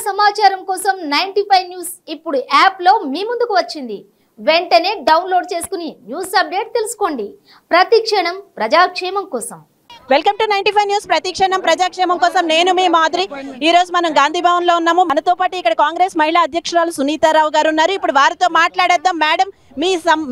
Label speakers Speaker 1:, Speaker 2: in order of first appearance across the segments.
Speaker 1: సమాచారం కోసం 95 న్యూస్ ఇప్పుడు యాప్ లో మీ ముందుకు వచ్చింది. వెంటనే డౌన్లోడ్ చేసుకుని న్యూస్ అప్డేట్ తెలుసుకోండి. ప్రతిక్షణం ప్రజాక్షేమం కోసం.
Speaker 2: Welcome to 95 news. ప్రతిక్షణం ప్రజాక్షేమం కోసం నేను మీ మాదిరి. ఈ రోజు మనం గాంధీ భవన్ లో ఉన్నాము. మనతో పాటు ఇక్కడ కాంగ్రెస్ మహిళా అధ్యక్షురాలు సునీతారావు గారు ఉన్నారు. ఇప్పుడు వారితో మాట్లాడేద్దాం. మేడం,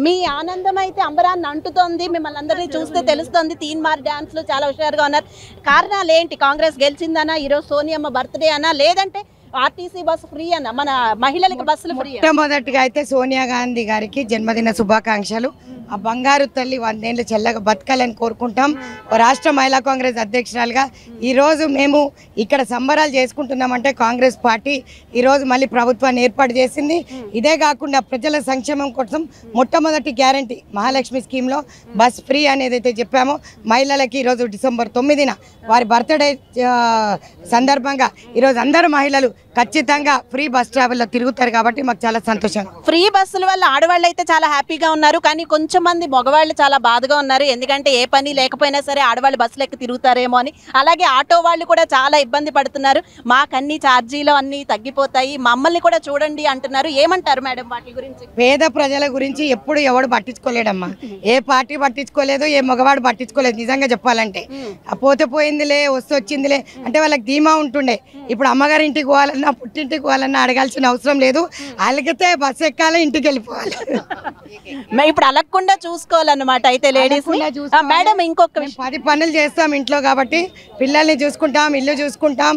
Speaker 2: మీ ఆనందం అయితే అంబరాన్ని అంటుతోంది. మిమ్మల్ని అందరినీ చూస్తే తెలుస్తుంది. తీన్మార్ డాన్స్ లో చాలా హుషారుగా ఉన్నారు. కారణాలు ఏంటి? కాంగ్రెస్ గెలిచిందనా, ఈరోజు సోనియమ్మ బర్త్డే అనా, లేదంటే ఆర్టీసీ బస్సు ఫ్రీ అన్న, మన మహిళలకు బస్సులు ఫ్రీ?
Speaker 3: మొట్టమొదటిగా అయితే సోనియా గాంధీ గారికి జన్మదిన శుభాకాంక్షలు. ఆ బంగారు తల్లి 100 ఏళ్ళు చల్లగా బతకాలని కోరుకుంటాం. రాష్ట్ర మహిళా కాంగ్రెస్ అధ్యక్షురాలుగా ఈరోజు మేము ఇక్కడ సంబరాలు చేసుకుంటున్నామంటే కాంగ్రెస్ పార్టీ ఈరోజు మళ్ళీ ప్రభుత్వాన్ని ఏర్పాటు చేసింది. ఇదే కాకుండా ప్రజల సంక్షేమం కోసం మొట్టమొదటి గ్యారంటీ మహాలక్ష్మి స్కీమ్లో బస్ ఫ్రీ అనేది అయితే చెప్పామో, మహిళలకి ఈరోజు డిసెంబర్ 9న వారి బర్త్డే సందర్భంగా ఈరోజు అందరు మహిళలు ఖచ్చితంగా ఫ్రీ బస్ ట్రావెల్లో తిరుగుతారు కాబట్టి మాకు చాలా సంతోషం.
Speaker 2: ఫ్రీ బస్సుల వల్ల ఆడవాళ్ళు అయితే చాలా హ్యాపీగా ఉన్నారు, కానీ కొంచెం మంది మగవాళ్ళు చాలా బాధగా ఉన్నారు. ఎందుకంటే ఏ పని లేకపోయినా సరే ఆడవాళ్ళు బస్సులు ఎక్కి తిరుగుతారేమో అని. అలాగే ఆటో వాళ్ళు కూడా చాలా ఇబ్బంది పడుతున్నారు. మాకన్నీ ఛార్జీలు అన్నీ తగ్గిపోతాయి, మమ్మల్ని కూడా చూడండి అంటున్నారు. ఏమంటారు మేడం వాటి గురించి?
Speaker 3: పేద ప్రజల గురించి ఎప్పుడు ఎవడు పట్టించుకోలేడమ్మా. ఏ పార్టీ పట్టించుకోలేదు, ఏ మగవాడు పట్టించుకోలేదు. నిజంగా చెప్పాలంటే పోతే పోయిందిలే, వస్తే వచ్చిందిలే అంటే వాళ్ళకి ధీమా ఉంటుండే. ఇప్పుడు అమ్మగారి ఇంటికి పోవాలన్నా, పుట్టింటికి పోవాలన్నా అడగాల్సిన అవసరం లేదు. అలాగితే బస్సు ఎక్కాలి, ఇంటికి వెళ్ళిపోవాలి.
Speaker 2: ఇప్పుడు అలగకుండా చూసుకోవాలన్నమాట అయితే లేడీస్. మేడం, ఇంకొక
Speaker 3: 10 పనులు చేస్తాం ఇంట్లో కాబట్టి, పిల్లల్ని చూసుకుంటాం, ఇల్లు చూసుకుంటాం.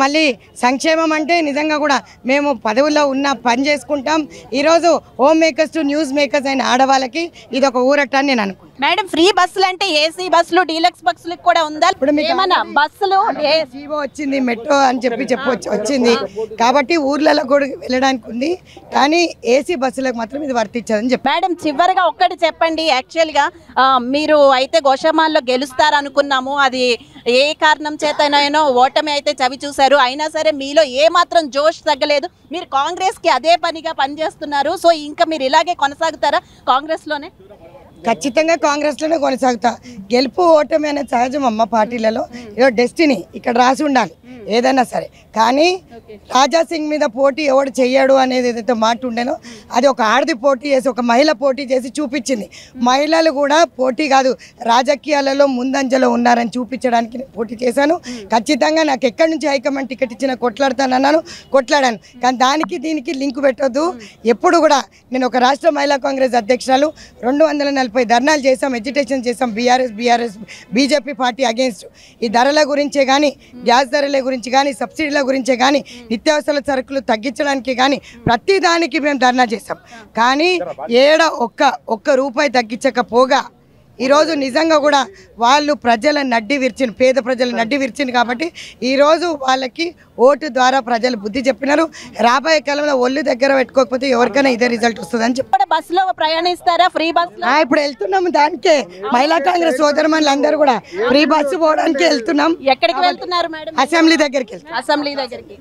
Speaker 3: మళ్ళీ సంక్షేమం అంటే నిజంగా కూడా మేము పదవుల్లో ఉన్న పని చేసుకుంటాం. ఈరోజు home makers to news makers అయిన ఆడవాళ్ళకి ఇది ఒక ఊరట అని నేను అనుకుంటాను.
Speaker 2: మేడం, ఫ్రీ బస్సులు అంటే ఏసీ బస్సులు, డీలక్స్ బస్సులకు కూడా ఉందా?
Speaker 3: ఇప్పుడు ఏమన్నా
Speaker 2: బస్సులు
Speaker 3: జీవో వచ్చింది, మెట్రో అని వచ్చింది కాబట్టి ఊర్లలో కూడా వెళ్ళడానికి ఉంది, కానీ ఏసీ బస్సులకు మాత్రం ఇది వర్తించదని చెప్పి.
Speaker 2: మేడం, చివరిగా ఒక్కటి చెప్పండి. యాక్చువల్గా మీరు అయితే గోషమాల్లో గెలుస్తారనుకున్నాము. అది ఏ కారణం చేతనైనా ఓటమి అయితే చవి చూశారు. అయినా సరే మీలో ఏ మాత్రం జోష్ తగ్గలేదు. మీరు కాంగ్రెస్కి అదే పనిగా పనిచేస్తున్నారు. సో ఇంకా మీరు ఇలాగే కొనసాగుతారా కాంగ్రెస్లోనే?
Speaker 3: ఖచ్చితంగా కాంగ్రెస్లోనే కొనసాగుతా. గెలుపు ఓటమి అనేది సహజం అమ్మ పార్టీలలో. ఏదో డెస్టినీ ఇక్కడ రాసి ఉండాలి ఏదైనా సరే. కానీ రాజాసింగ్ మీద పోటీ ఎవడు చెయ్యడు అనేది ఏదైతే మాట ఉండేనో, అది ఒక ఆడది పోటీ చేసి, ఒక మహిళ పోటీ చేసి చూపించింది. మహిళలు కూడా పోటీ కాదు, రాజకీయాలలో ముందంజలో ఉన్నారని చూపించడానికి నేను పోటీ చేశాను. ఖచ్చితంగా నాకు ఎక్కడి నుంచి హైకమాండ్ టికెట్ ఇచ్చినా కొట్లాడతానన్నాను, కొట్లాడాను. కానీ దానికి దీనికి లింక్ పెట్టొద్దు. ఎప్పుడు కూడా నేను ఒక రాష్ట్ర మహిళా కాంగ్రెస్ అధ్యక్షురాలు. 240 ధర్నాలు చేసాం, ఎడ్యుటేషన్ చేసాం. బీఆర్ఎస్ బీజేపీ పార్టీ అగేన్స్ట్ ఈ ధరల గురించే కానీ, గ్యాస్ ధరల గురించి కానీ, సబ్సిడీల గురించే కానీ, నిత్యావసర సరుకులు తగ్గించడానికి కానీ ప్రతి దానికి మేము ధర్నా చేసాం. కానీ ఒక్క రూపాయి తగ్గించకపోగా ఈరోజు నిజంగా కూడా వాళ్ళు ప్రజల నడ్డి విరిచింది, పేద ప్రజల నడ్డి విరిచింది. కాబట్టి ఈరోజు వాళ్ళకి ఓటు ద్వారా ప్రజలు బుద్ధి చెప్పినారు. రాబోయే కాలంలో ఒళ్ళు దగ్గర పెట్టుకోకపోతే ఎవరికైనా ఇదే రిజల్ట్ వస్తుందని చెప్పి
Speaker 2: బస్సులో ప్రయాణిస్తారా? ఫ్రీ బస్
Speaker 3: ఇప్పుడు వెళ్తున్నాము. దానికే మహిళా కాంగ్రెస్ సోదరుమణులు అందరూ కూడా ఫ్రీ బస్సు పోవడానికి వెళ్తున్నాం.
Speaker 2: ఎక్కడికి వెళ్తున్నారు మేడం?
Speaker 3: అసెంబ్లీ దగ్గరికి.
Speaker 2: అసెంబ్లీ దగ్గరికి.